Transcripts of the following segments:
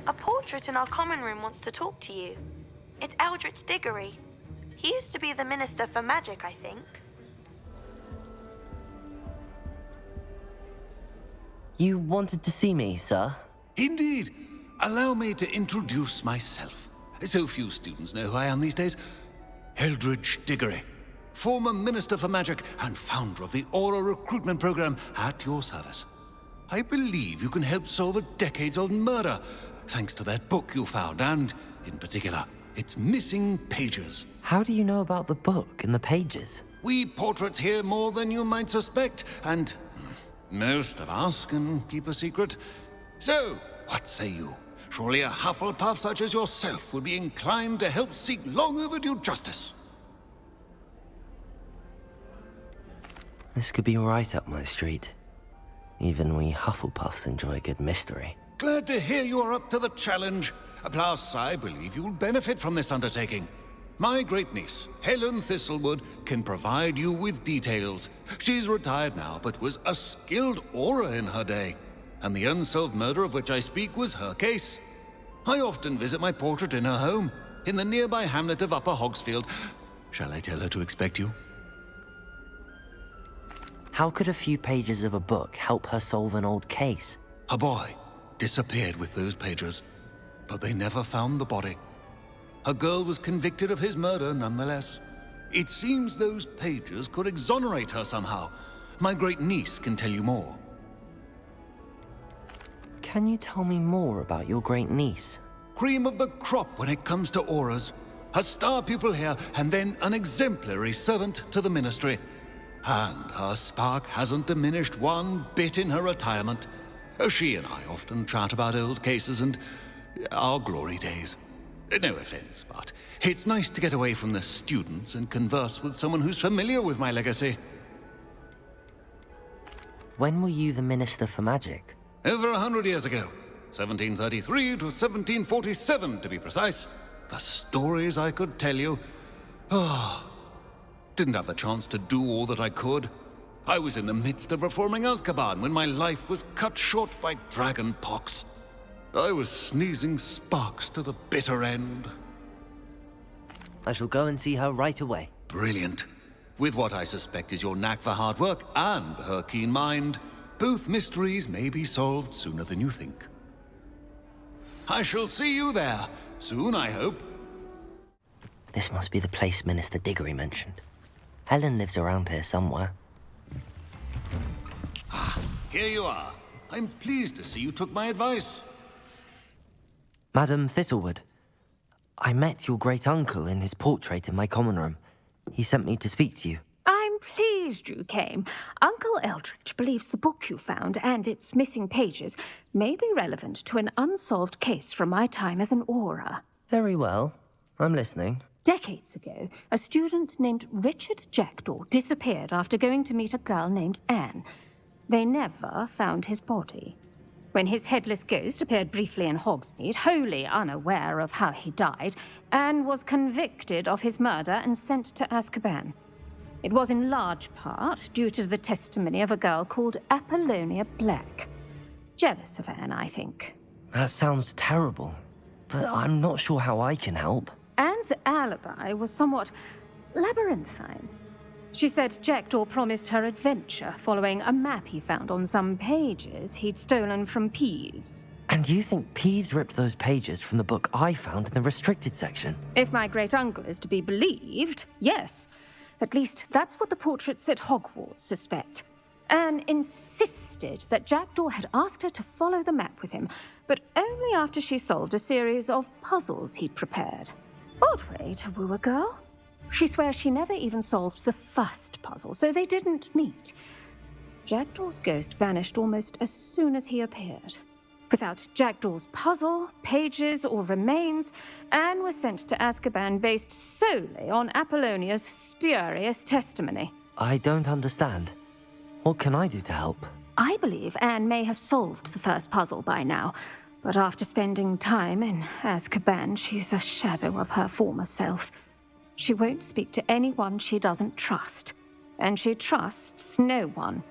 A portrait in our common room wants to talk to you. It's Eldritch Diggory. He used to be the Minister for Magic, I think. You wanted to see me, sir? Indeed. Allow me to introduce myself. So few students know who I am these days. Eldritch Diggory, former Minister for Magic and founder of the Auror recruitment program at your service. I believe you can help solve a decades-old murder, thanks to that book you found, and, in particular, its missing pages. How do you know about the book and the pages? We portraits hear more than you might suspect, and most of us can keep a secret. So, what say you? Surely a Hufflepuff such as yourself would be inclined to help seek long overdue justice. This could be right up my street. Even we Hufflepuffs enjoy a good mystery. Glad to hear you are up to the challenge. Plus, I believe you'll benefit from this undertaking. My great-niece, Helen Thistlewood, can provide you with details. She's retired now, but was a skilled Auror in her day. And the unsolved murder of which I speak was her case. I often visit my portrait in her home, in the nearby hamlet of Upper Hogsfield. Shall I tell her to expect you? How could a few pages of a book help her solve an old case? A boy disappeared with those pages, but they never found the body. A girl was convicted of his murder nonetheless. It seems those pages could exonerate her somehow. My great-niece can tell you more. Can you tell me more about your great-niece? Cream of the crop when it comes to Aurors. A star pupil here, and then an exemplary servant to the ministry. And her spark hasn't diminished one bit in her retirement. She and I often chat about old cases and our glory days. No offense, but it's nice to get away from the students and converse with someone who's familiar with my legacy. When were you the Minister for Magic? Over 100 years ago. 1733 to 1747, to be precise. The stories I could tell you. Didn't have the chance to do all that I could. I was in the midst of reforming Azkaban when my life was cut short by dragon pox. I was sneezing sparks to the bitter end. I shall go and see her right away. Brilliant. With what I suspect is your knack for hard work and her keen mind, both mysteries may be solved sooner than you think. I shall see you there, soon I hope. This must be the place Minister Diggory mentioned. Helen lives around here somewhere. Here you are. I'm pleased to see you took my advice. Madam Thistlewood, I met your great-uncle in his portrait in my common room. He sent me to speak to you. I'm pleased you came. Uncle Eldritch believes the book you found and its missing pages may be relevant to an unsolved case from my time as an Auror. Very well. I'm listening. Decades ago, a student named Richard Jackdaw disappeared after going to meet a girl named Anne. They never found his body. When his headless ghost appeared briefly in Hogsmeade, wholly unaware of how he died, Anne was convicted of his murder and sent to Azkaban. It was in large part due to the testimony of a girl called Apollonia Black. Jealous of Anne, I think. That sounds terrible, but I'm not sure how I can help. Anne's alibi was somewhat labyrinthine. She said Jackdaw promised her adventure following a map he found on some pages he'd stolen from Peeves. And you think Peeves ripped those pages from the book I found in the restricted section? If my great-uncle is to be believed, yes. At least that's what the portraits at Hogwarts suspect. Anne insisted that Jackdaw had asked her to follow the map with him, but only after she solved a series of puzzles he'd prepared. Odd way to woo a girl. She swears she never even solved the first puzzle, so they didn't meet. Jackdaw's ghost vanished almost as soon as he appeared. Without Jackdaw's puzzle, pages, or remains, Anne was sent to Azkaban based solely on Apollonia's spurious testimony. I don't understand. What can I do to help? I believe Anne may have solved the first puzzle by now, but after spending time in Azkaban, she's a shadow of her former self. She won't speak to anyone she doesn't trust, and she trusts no one.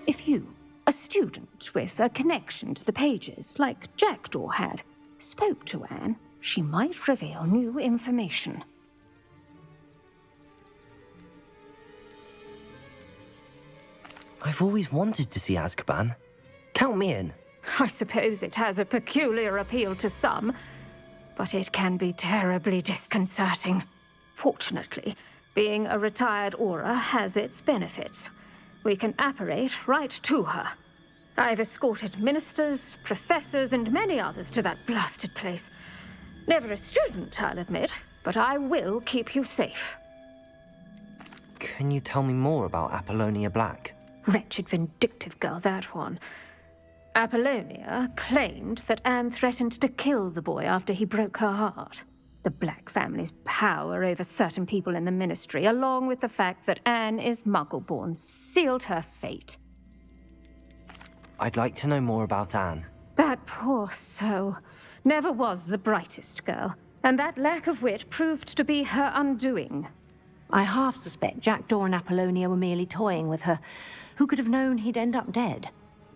If you, a student with a connection to the pages, like Jackdaw had, spoke to Anne, she might reveal new information. I've always wanted to see Azkaban. Count me in. I suppose it has a peculiar appeal to some, but it can be terribly disconcerting. Fortunately, being a retired Auror has its benefits. We can apparate right to her. I've escorted ministers, professors, and many others to that blasted place. Never a student, I'll admit, but I will keep you safe. Can you tell me more about Apollonia Black? Wretched, vindictive girl, that one. Apollonia claimed that Anne threatened to kill the boy after he broke her heart. The Black family's power over certain people in the ministry, along with the fact that Anne is Muggle-born, sealed her fate. I'd like to know more about Anne. That poor soul never was the brightest girl, and that lack of wit proved to be her undoing. I half suspect Jackdaw and Apollonia were merely toying with her. Who could have known he'd end up dead?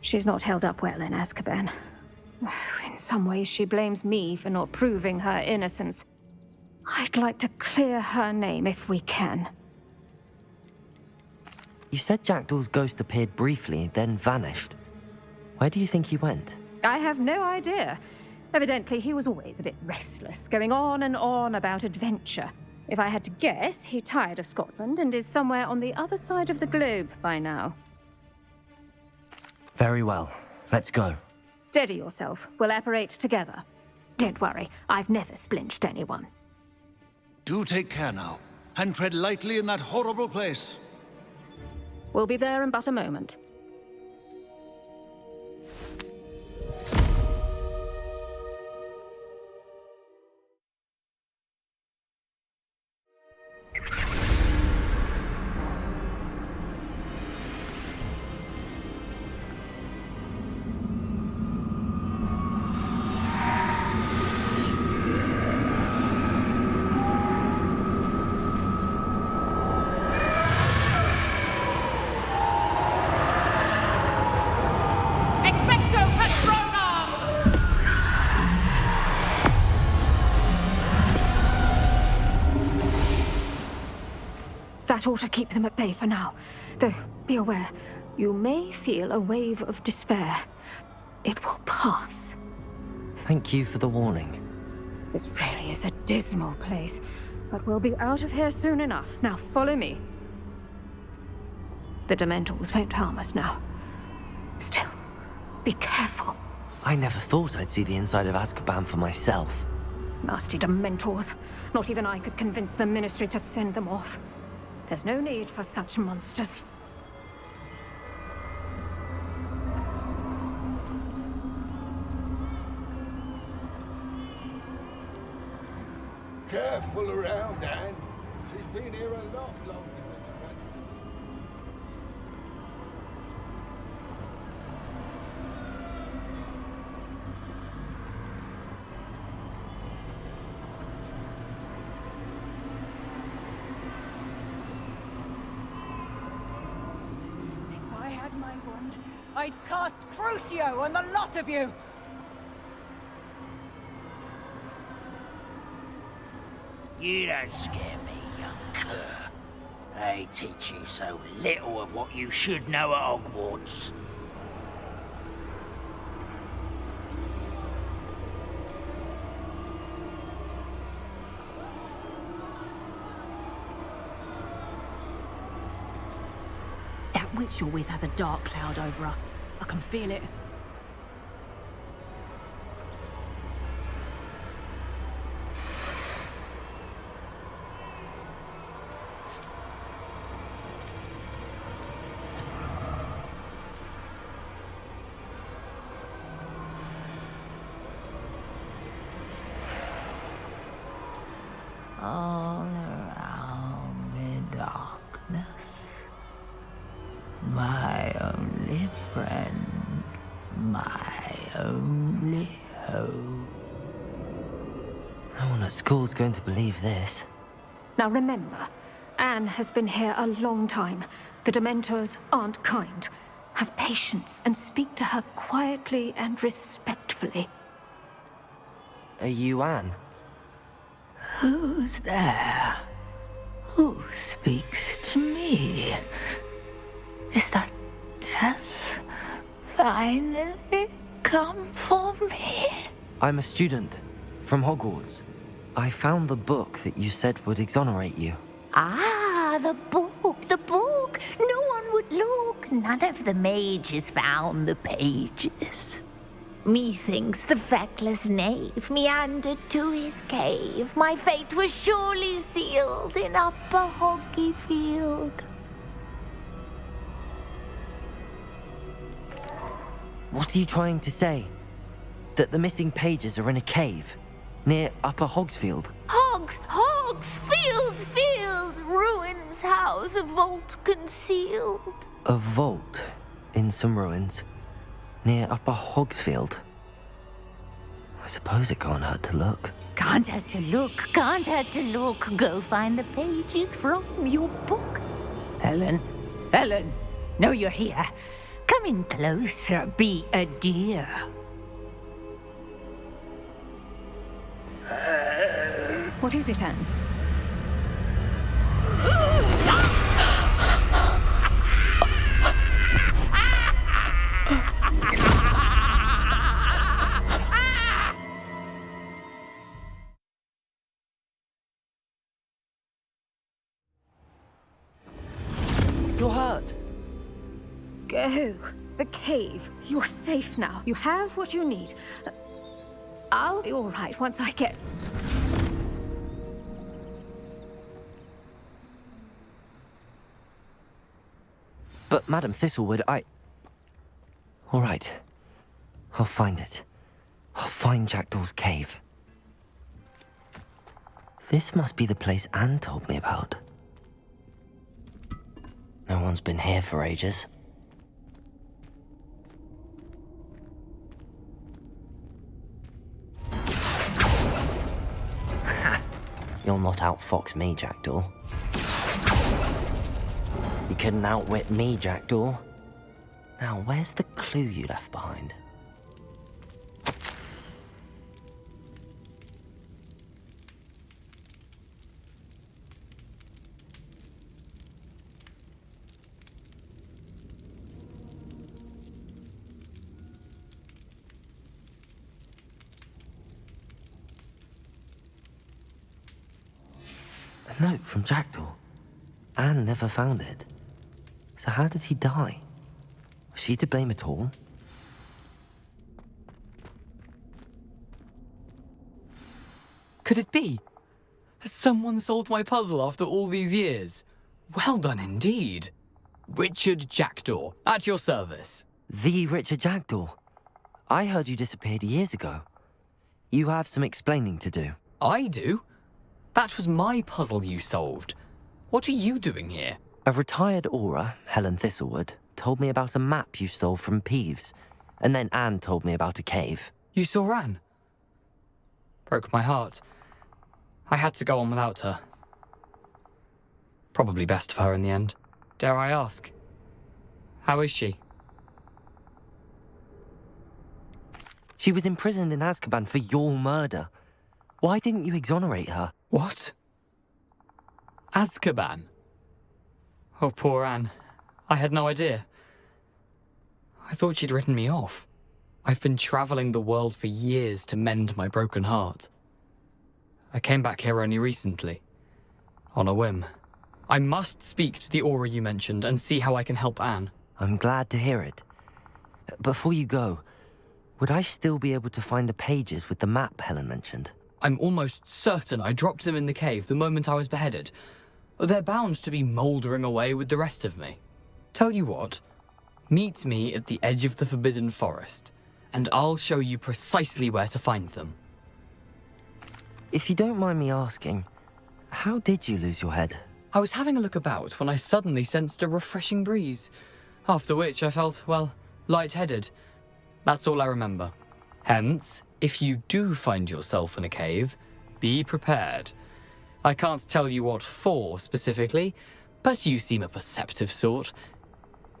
She's not held up well in Azkaban. In some ways, she blames me for not proving her innocence. I'd like to clear her name if we can. You said Jackdaw's ghost appeared briefly, then vanished. Where do you think he went? I have no idea. Evidently, he was always a bit restless, going on and on about adventure. If I had to guess, he tired of Scotland and is somewhere on the other side of the globe by now. Very well. Let's go. Steady yourself. We'll apparate together. Don't worry, I've never splinched anyone. Do take care now, and tread lightly in that horrible place. We'll be there in but a moment. That ought to keep them at bay for now. Though, be aware, you may feel a wave of despair. It will pass. Thank you for the warning. This really is a dismal place, but we'll be out of here soon enough. Now follow me. The Dementors won't harm us now. Still, be careful. I never thought I'd see the inside of Azkaban for myself. Nasty Dementors. Not even I could convince the Ministry to send them off. There's no need for such monsters. Careful around, Anne. She's been here a lot longer than the rest. If I had my wand, I'd cast Crucio on the lot of you! You don't scare me, young cur. They teach you so little of what you should know at Hogwarts. That witch you're with has a dark cloud over her. I can feel it. All around me darkness. My only friend, my only hope. No one at school's going to believe this. Now remember, Anne has been here a long time. The Dementors aren't kind. Have patience and speak to her quietly and respectfully. Are you Anne? Who's there? Who speaks to me? Is that death finally come for me? I'm a student from Hogwarts. I found the book that you said would exonerate you. Ah, the book, the book. No one would look. None of the mages found the pages. Methinks the feckless knave meandered to his cave. My fate was surely sealed in Upper Hoggyfield. What are you trying to say? That the missing pages are in a cave near Upper Hogsfield? Field, ruins house, a vault concealed. A vault in some ruins near Upper Hogsfield. I suppose it can't hurt to look. Can't hurt to look. Go find the pages from your book. Helen, know you're here. Come in closer, be a dear. What is it, Anne? You're hurt. Go. The cave. You're safe now. You have what you need. I'll be all right once I get... But Madam Thistlewood, All right. I'll find it. I'll find Jackdaw's cave. This must be the place Anne told me about. No one's been here for ages. You'll not outfox me, Jackdaw. You couldn't outwit me, Jackdaw. Now, where's the clue you left behind? A note from Jackdaw. Anne never found it. So how did he die? Was she to blame at all? Could it be? Has someone solved my puzzle after all these years? Well done indeed. Richard Jackdaw, at your service. The Richard Jackdaw. I heard you disappeared years ago. You have some explaining to do. I do? That was my puzzle you solved. What are you doing here? A retired Auror, Helen Thistlewood, told me about a map you stole from Peeves, and then Anne told me about a cave. You saw Anne? Broke my heart. I had to go on without her. Probably best for her in the end. Dare I ask? How is she? She was imprisoned in Azkaban for your murder. Why didn't you exonerate her? What? Azkaban? Oh, poor Anne. I had no idea. I thought she'd written me off. I've been travelling the world for years to mend my broken heart. I came back here only recently, on a whim. I must speak to the Auror you mentioned and see how I can help Anne. I'm glad to hear it. Before you go, would I still be able to find the pages with the map Helen mentioned? I'm almost certain I dropped them in the cave the moment I was beheaded. They're bound to be mouldering away with the rest of me. Tell you what, meet me at the edge of the Forbidden Forest, and I'll show you precisely where to find them. If you don't mind me asking, how did you lose your head? I was having a look about when I suddenly sensed a refreshing breeze, after which I felt, well, lightheaded. That's all I remember. Hence, if you do find yourself in a cave, be prepared. I can't tell you what for specifically, but you seem a perceptive sort.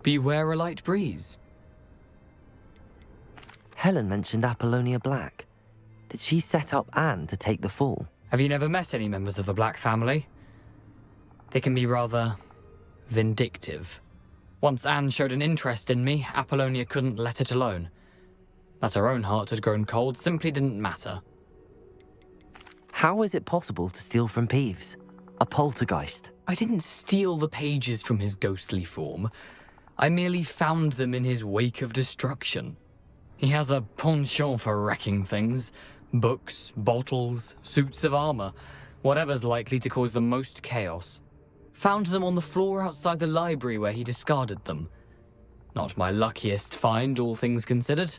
Beware a light breeze. Helen mentioned Apollonia Black. Did she set up Anne to take the fall? Have you never met any members of the Black family? They can be rather vindictive. Once Anne showed an interest in me, Apollonia couldn't let it alone. That her own heart had grown cold simply didn't matter. How is it possible to steal from Peeves? A poltergeist? I didn't steal the pages from his ghostly form. I merely found them in his wake of destruction. He has a penchant for wrecking things. Books, bottles, suits of armor, whatever's likely to cause the most chaos. Found them on the floor outside the library where he discarded them. Not my luckiest find, all things considered.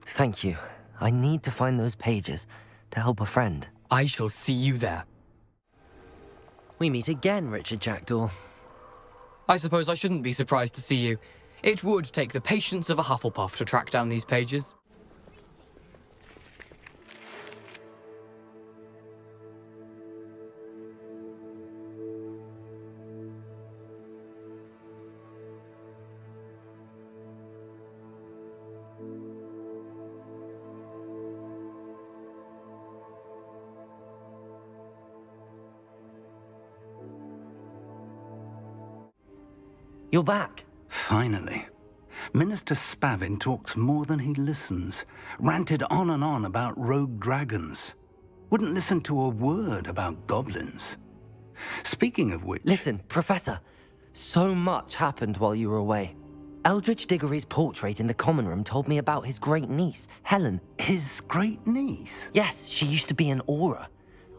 Thank you. I need to find those pages to help a friend. I shall see you there. We meet again, Richard Jackdaw. I suppose I shouldn't be surprised to see you. It would take the patience of a Hufflepuff to track down these pages. You're back. Finally. Minister Spavin talks more than he listens. Ranted on and on about rogue dragons. Wouldn't listen to a word about goblins. Speaking of which... Listen, Professor. So much happened while you were away. Eldritch Diggory's portrait in the common room told me about his great niece, Helen. His great niece? Yes, she used to be an Auror.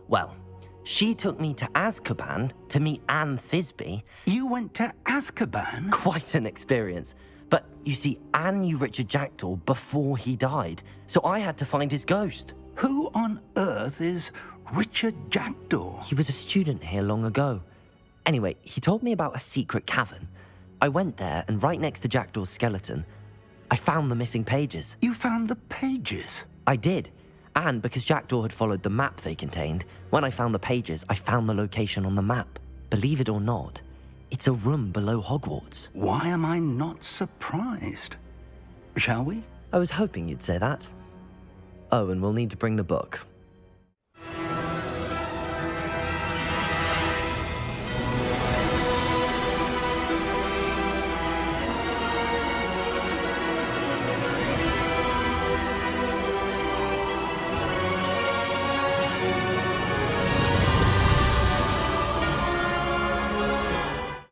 Well, she took me to Azkaban to meet Anne Thisbe. You went to Azkaban? Quite an experience. But you see, Anne knew Richard Jackdaw before he died, so I had to find his ghost. Who on earth is Richard Jackdaw? He was a student here long ago. Anyway, he told me about a secret cavern. I went there, and right next to Jackdaw's skeleton, I found the missing pages. You found the pages? I did. And because Jackdaw had followed the map they contained, when I found the pages, I found the location on the map. Believe it or not, it's a room below Hogwarts. Why am I not surprised? Shall we? I was hoping you'd say that. Oh, and we'll need to bring the book.